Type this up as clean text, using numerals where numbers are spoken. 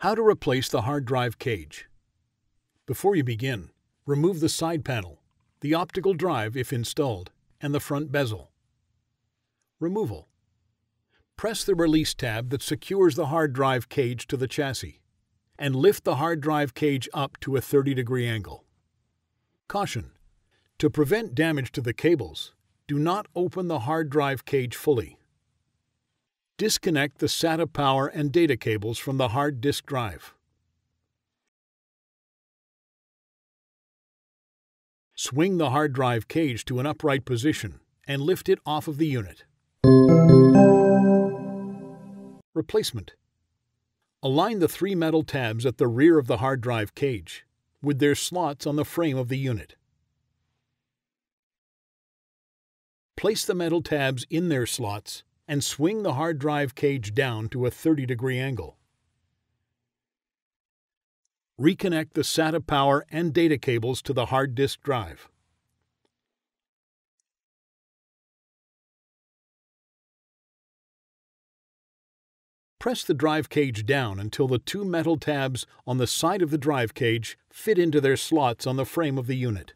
How to replace the hard drive cage. Before you begin, remove the side panel, the optical drive if installed, and the front bezel. Removal. Press the release tab that secures the hard drive cage to the chassis, and lift the hard drive cage up to a 30-degree angle. Caution: to prevent damage to the cables, do not open the hard drive cage fully. Disconnect the SATA power and data cables from the hard disk drive. Swing the hard drive cage to an upright position and lift it off of the unit. Replacement. Align the 3 metal tabs at the rear of the hard drive cage, with their slots on the frame of the unit. Place the metal tabs in their slots and swing the hard drive cage down to a 30-degree angle. Reconnect the SATA power and data cables to the hard disk drive. Press the drive cage down until the 2 metal tabs on the side of the drive cage fit into their slots on the frame of the unit.